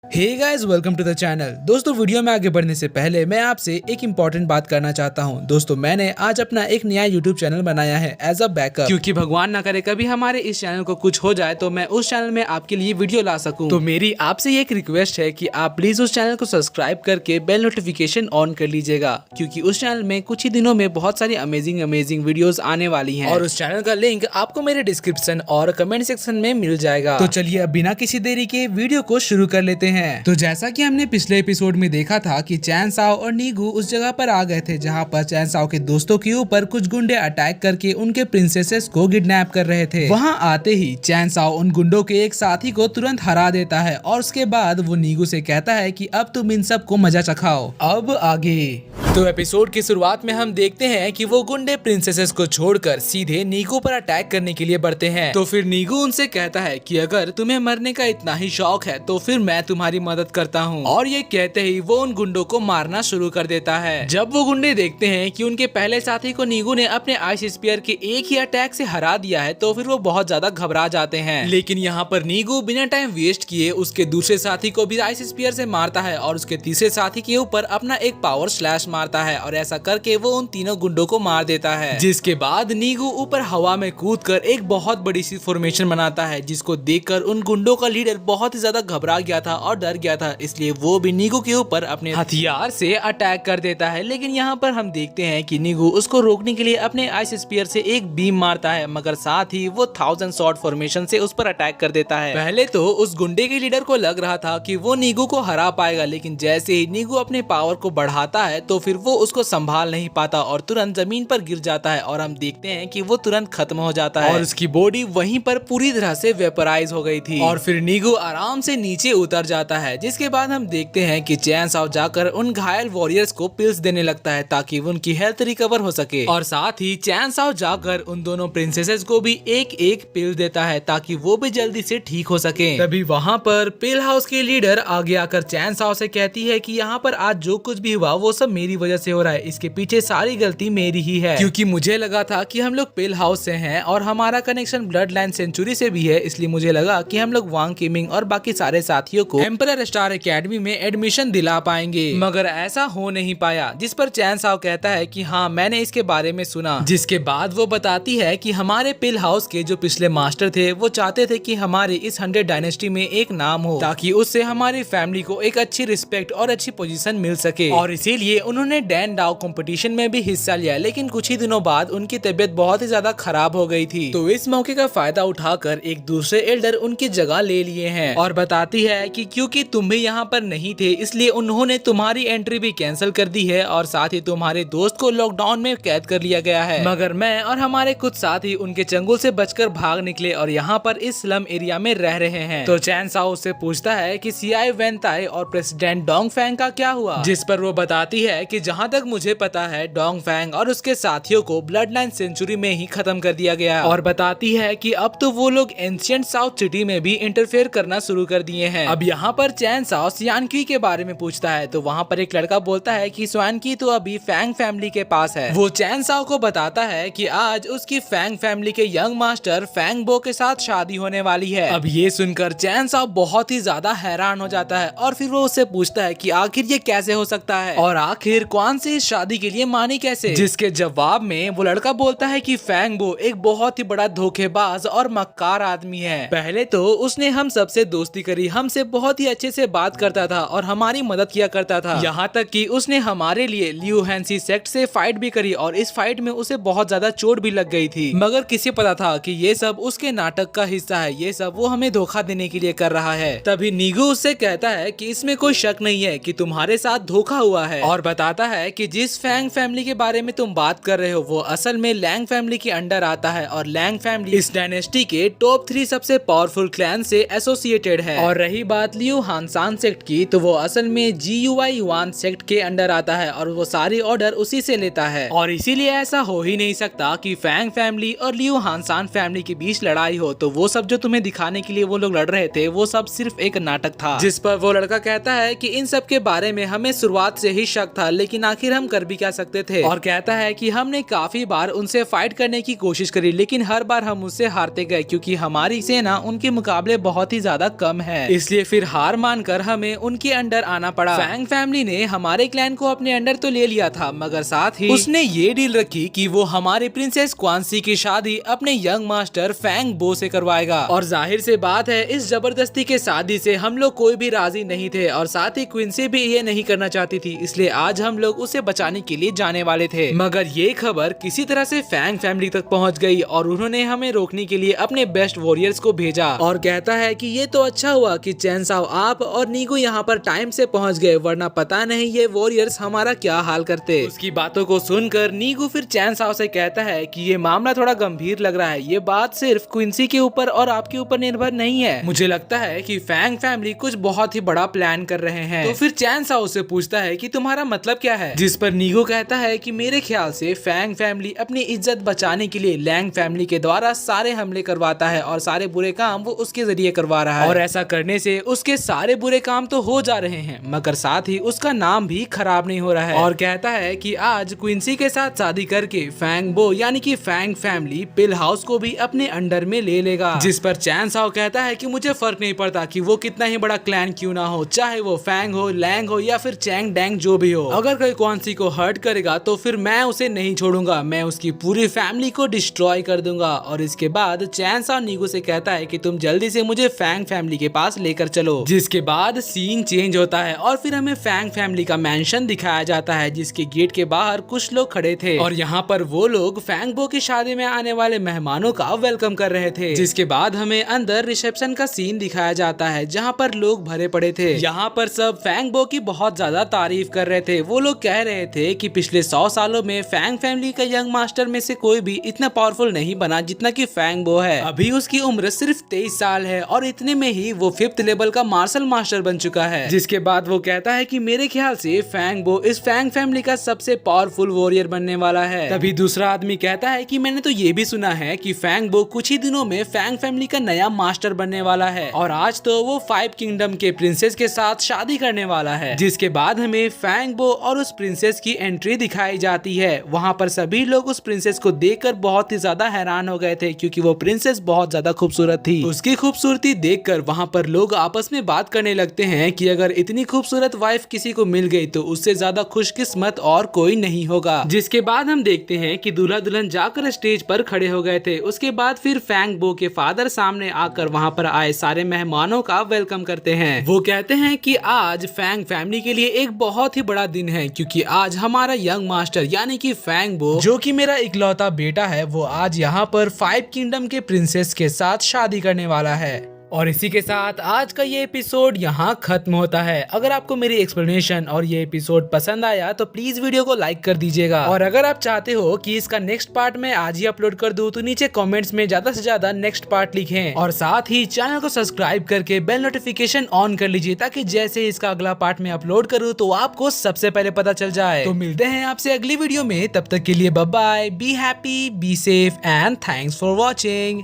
Hey guys, welcome to the channel. दोस्तों, video में आगे बढ़ने से पहले मैं आपसे एक इम्पोर्टेंट बात करना चाहता हूं। दोस्तों, मैंने आज अपना एक नया यूट्यूब चैनल बनाया है एज अ बैकअप, क्योंकि भगवान ना करे कभी हमारे इस चैनल को कुछ हो जाए तो मैं उस चैनल में आपके लिए वीडियो ला सकूं। तो मेरी आपसे एक रिक्वेस्ट है कि आप प्लीज उस चैनल को सब्सक्राइब करके बेल नोटिफिकेशन ऑन कर लीजिएगा, क्योंकि उस चैनल में कुछ ही दिनों में बहुत सारी अमेजिंग वीडियोस आने वाली हैं और उस चैनल का लिंक आपको मेरे डिस्क्रिप्शन और कमेंट सेक्शन में मिल जाएगा। तो चलिए अब बिना किसी देरी के वीडियो को शुरू कर लेते हैं। तो जैसा कि हमने पिछले एपिसोड में देखा था कि चैन साओ और नीगू उस जगह पर आ गए थे जहां पर चैन साओ के दोस्तों के ऊपर कुछ गुंडे अटैक करके उनके प्रिंसेसेस को किडनैप कर रहे थे। वहां आते ही चैन साओ उन गुंडों के एक साथी को तुरंत हरा देता है और उसके बाद वो नीगू से कहता है कि अब तुम इन सब को मजा चखाओ। अब आगे तो एपिसोड की शुरुआत में हम देखते हैं कि वो गुंडे प्रिंसेसेस को छोड़कर सीधे नीगू पर अटैक करने के लिए बढ़ते हैं। तो फिर नीगू उनसे कहता है कि अगर तुम्हें मरने का इतना ही शौक है तो फिर मैं तुम्हारी मदद करता हूँ। और ये कहते ही वो उन गुंडों को मारना शुरू कर देता है। जब वो गुंडे देखते हैं कि उनके पहले साथी को नीगू ने अपने आइस स्पीयर के एक ही अटैक से हरा दिया है तो फिर वो बहुत ज्यादा घबरा जाते हैं। लेकिन यहाँ पर नीगू बिना टाइम वेस्ट किए उसके दूसरे साथी को भी आइस स्पीयर से मारता है और उसके तीसरे साथी के ऊपर अपना एक पावर स्लैश मारता है और ऐसा करके वो उन तीनों गुंडों को मार देता है। जिसके बाद नीगू ऊपर हवा में कूदकर एक बहुत बड़ी सी फॉर्मेशन बनाता है, जिसको देखकर उन गुंडों का लीडर बहुत ही ज्यादा घबरा गया था और डर गया था, इसलिए वो भी नीगू के ऊपर अपने हथियार से अटैक कर देता है। लेकिन यहाँ पर हम देखते हैं कि नीगू उसको रोकने के लिए अपने आइस स्पीयर से एक बीम मारता है, मगर साथ ही वो 1000 शॉट फॉर्मेशन से उस पर अटैक कर देता है। पहले तो उस गुंडे के लीडर को लग रहा था कि वो नीगू को हरा पाएगा, लेकिन जैसे ही नीगू अपने पावर को बढ़ाता है तो फिर वो उसको संभाल नहीं पाता और तुरंत जमीन पर गिर जाता है और हम देखते हैं कि वो तुरंत खत्म हो जाता है और उसकी बॉडी वहीं पर पूरी तरह से वेपराइज हो गई थी। और फिर नीगू आराम से नीचे उतर जाता है, जिसके बाद हम देखते हैं कि चैन साओ जाकर उन घायल वॉरियर्स को पिल्स देने लगता है ताकि उनकी हेल्थ रिकवर हो सके। और साथ ही चैन साओ जाकर उन दोनों प्रिंसेसेस को भी एक एक पिल देता है ताकि वो भी जल्दी से ठीक हो सके। तभी वहाँ पर पिल हाउस की लीडर आगे आकर चैन साओ से कहती है कि यहाँ पर आज जो कुछ भी हुआ वो सब मेरी वजह से हो रहा है, इसके पीछे सारी गलती मेरी ही है, क्योंकि मुझे लगा था कि हम लोग पिल हाउस से हैं और हमारा कनेक्शन ब्लड लाइन सेंचुरी से भी है, इसलिए मुझे लगा कि हम लोग वांग किमिंग और बाकी सारे साथियों को एम्परर स्टार एकेडमी में एडमिशन दिला पाएंगे, मगर ऐसा हो नहीं पाया। जिस पर चैन साओ कहता है कि हाँ, मैंने इसके बारे में सुना। जिसके बाद वो बताती है कि हमारे पिल हाउस के जो पिछले मास्टर थे वो चाहते थे कि हमारी इस 100 डायनेस्टी में एक नाम हो ताकि उससे हमारी फैमिली को एक अच्छी रिस्पेक्ट और अच्छी पोजीशन मिल सके, और इसीलिए उन्होंने डैन डाओ कंपटीशन में भी हिस्सा लिया। लेकिन कुछ ही दिनों बाद उनकी तबीयत बहुत ही ज्यादा खराब हो गई थी, तो इस मौके का फायदा उठाकर एक दूसरे एल्डर उनकी जगह ले लिए हैं और बताती है कि क्योंकि तुम भी यहाँ पर नहीं थे इसलिए उन्होंने तुम्हारी एंट्री भी कैंसिल कर दी है और साथ ही तुम्हारे दोस्त को लॉकडाउन में कैद कर लिया गया है, मगर मैं और हमारे कुछ साथी उनके चंगुल से बचकर भाग निकले और यहाँ पर इस स्लम एरिया में रह रहे हैं। तो चैन साओ उससे पूछता है कि सीआई वेंताई और प्रेसिडेंट डोंग फैंग का क्या हुआ, जिस पर वो बताती है कि जहाँ तक मुझे पता है डोंग फैंग और उसके साथियों को ब्लड लाइन सेंचुरी में ही खत्म कर दिया गया, और बताती है कि अब तो वो लोग एंशिएंट साउथ सिटी में भी इंटरफेयर करना शुरू कर दिए हैं। अब यहाँ पर चैन साओ सियानकी के बारे में पूछता है तो वहाँ पर एक लड़का बोलता है कि सियानकी तो अभी फैंग फैमिली के पास है। वो चैन साओ को बताता है कि आज उसकी फैंग फैमिली के यंग मास्टर फैंग बो के साथ शादी होने वाली है। अब ये सुनकर चैन साओ बहुत ही ज्यादा हैरान हो जाता है और फिर वो उससे पूछता है कि आखिर ये कैसे हो सकता है और आखिर कौन सी शादी के लिए मानी कैसे, जिसके जवाब में वो लड़का बोलता है कि फैंग बो एक बहुत ही बड़ा धोखेबाज और मक्कार आदमी है। पहले तो उसने हम सबसे दोस्ती करी, हमसे बहुत ही अच्छे से बात करता था और हमारी मदद किया करता था, यहाँ तक कि उसने हमारे लिए लियू हैंसी सेक्ट से फाइट भी करी और इस फाइट में उसे बहुत ज्यादा चोट भी लग गई थी, मगर किसे पता था कि ये सब उसके नाटक का हिस्सा है, ये सब वो हमें धोखा देने के लिए कर रहा है। तभी नीगू उससे कहता है कि इसमें कोई शक नहीं है कि तुम्हारे साथ धोखा हुआ है, और बताता है कि जिस फैंग फैमिली के बारे में तुम बात कर रहे हो वो असल में लैंग फैमिली के अंडर आता है और लैंग फैमिली इस डायनेस्टी के टॉप 3 सबसे पावरफुल क्लैन से एसोसिएटेड है। और रही बात लियू हानसान सेक्ट की तो वो असल में GUI युआन सेक्ट के अंडर आता है और वो सारी ऑर्डर उसी से लेता है, और इसीलिए ऐसा हो ही नहीं सकता कि फैंग फैमिली और लियू हानसान फैमिली के बीच लड़ाई हो। तो वो सब जो तुम्हें दिखाने के लिए वो लोग लड़ रहे थे वो सब सिर्फ एक नाटक था। जिस पर वो लड़का कहता है कि इन सब के बारे में हमें शुरुआत से ही शक था, लेकिन आखिर हम कर भी क्या सकते थे। और कहता है कि हमने काफी बार उनसे फाइट करने की कोशिश करी लेकिन हर बार हम उससे हारते गए क्योंकि हमारी सेना उनके मुकाबले बहुत ही ज्यादा कम है, इसलिए फिर हार मानकर हमें उनके अंडर आना पड़ा। फैंग फैमिली ने हमारे क्लैन को अपने अंडर तो ले लिया था मगर साथ ही उसने ये डील रखी कि वो हमारी प्रिंसेस क्वांसी की शादी अपने यंग मास्टर फैंग बो से करवाएगा। और जाहिर से बात है इस जबरदस्ती के शादी से हम लोग कोई भी राजी नहीं थे और साथ ही क्विंसी भी ये नहीं करना चाहती थी, इसलिए आज हम लोग उसे बचाने के लिए जाने वाले थे। मगर ये खबर किसी तरह से फैंग फैमिली तक पहुंच गई और उन्होंने हमें रोकने के लिए अपने बेस्ट वॉरियर्स को भेजा। और कहता है कि ये तो अच्छा हुआ कि चैन साओ आप और नीगू यहाँ पर टाइम से पहुंच गए, वरना पता नहीं ये वॉरियर्स हमारा क्या हाल करते। उसकी बातों को सुनकर नीगू फिर चैन साओ से कहता है कि ये मामला थोड़ा गंभीर लग रहा है, ये बात सिर्फ क्विंसी के ऊपर और आपके ऊपर निर्भर नहीं है। मुझे लगता है कि फैंग फैमिली कुछ बहुत ही बड़ा प्लान कर रहे हैं। तो फिर चैन साओ से पूछता है कि तुम्हारा मतलब क्या है, जिस पर नीगू कहता है कि मेरे ख्याल से फैंग फैमिली अपनी इज्जत बचाने के लिए लैंग फैमिली के द्वारा सारे हमले करवाता है और सारे बुरे काम वो उसके जरिए करवा रहा है। और ऐसा करने से उसके सारे बुरे काम तो हो जा रहे हैं मगर साथ ही उसका नाम भी खराब नहीं हो रहा है। और कहता है कि आज क्विंसी के साथ शादी करके फैंग बो यानी कि फैंग फैमिली पिल हाउस को भी अपने अंडर में ले लेगा। जिस पर चैन साओ कहता है कि मुझे फर्क नहीं पड़ता कि वो कितना ही बड़ा क्लैन क्यों ना हो, चाहे वो फैंग हो, लैंग हो या फिर चैंग डैंग जो भी हो, अगर कोई क्वांसी को हर्ट करेगा तो फिर मैं उसे नहीं छोड़ूंगा, मैं उसकी पूरी फैमिली को डिस्ट्रॉय कर दूंगा। और इसके बाद चैन साओ नीगू से कहता है कि तुम जल्दी से मुझे फैंग फैमिली के पास लेकर चलो। जिसके बाद सीन चेंज होता है और फिर हमें फैंग फैमिली का मैंशन दिखाया जाता है जिसके गेट के बाहर कुछ लोग खड़े थे और यहाँ पर वो लोग फैंग बो की शादी में आने वाले मेहमानों का वेलकम कर रहे थे। जिसके बाद हमें अंदर रिसेप्शन का सीन दिखाया जाता है जहाँ पर लोग भरे पड़े थे। यहाँ पर सब फैंग बो की बहुत ज्यादा तारीफ कर रहे थे। वो लोग कह रहे थे कि पिछले 100 सालों में फैंग फैमिली का यंग मास्टर में से कोई भी इतना पावरफुल नहीं बना जितना कि फैंग बो है। अभी उसकी उम्र सिर्फ 23 साल है और इतने में ही वो 5th लेवल का मार्शल मास्टर बन चुका है। जिसके बाद वो कहता है कि मेरे ख्याल से फैंग बो इस फैंग फैमिली का सबसे पावरफुल वॉरियर बनने वाला है। तभी दूसरा आदमी कहता है कि मैंने तो ये भी सुना है कि फैंग बो कुछ ही दिनों में फैंग फैमिली का नया मास्टर बनने वाला है और आज तो वो 5 किंगडम के प्रिंसेस के साथ शादी करने वाला है। जिसके बाद हमें फैंग बो और उस प्रिंसेस की एंट्री दिखाई जाती है। वहाँ पर सभी लोग उस प्रिंसेस को देखकर बहुत ही ज्यादा हैरान हो गए थे क्योंकि वो प्रिंसेस बहुत ज्यादा खूबसूरत थी। उसकी खूबसूरती देखकर वहाँ पर लोग आपस में बात करने लगते हैं कि अगर इतनी खूबसूरत वाइफ किसी को मिल गई तो उससे ज्यादा खुशकिस्मत और कोई नहीं होगा। जिसके बाद हम देखते हैं कि दूल्हा दुल्हन जाकर स्टेज पर खड़े हो गए थे। उसके बाद फिर फैंग बो के फादर सामने आकर वहाँ पर आए सारे मेहमानों का वेलकम करते हैं। वो कहते हैं कि आज फैंग फैमिली के लिए एक बहुत ही बड़ा दिन है क्योंकि आज हमारा यंग मास्टर यानी कि फैंग बो जो कि मेरा इकलौता बेटा है वो आज यहाँ पर 5 किंगडम के प्रिंसेस के साथ शादी करने वाला है। और इसी के साथ आज का ये एपिसोड यहाँ खत्म होता है। अगर आपको मेरी एक्सप्लेनेशन और ये एपिसोड पसंद आया तो प्लीज वीडियो को लाइक कर दीजिएगा और अगर आप चाहते हो कि इसका नेक्स्ट पार्ट मैं आज ही अपलोड कर दूं तो नीचे कमेंट्स में ज्यादा से ज्यादा नेक्स्ट पार्ट लिखें और साथ ही चैनल को सब्सक्राइब करके बेल नोटिफिकेशन ऑन कर लीजिए ताकि जैसे ही इसका अगला पार्ट में अपलोड करूँ तो आपको सबसे पहले पता चल जाए। तो मिलते हैं आपसे अगली वीडियो में, तब तक के लिए bye bye, be happy, be safe and thanks for watching.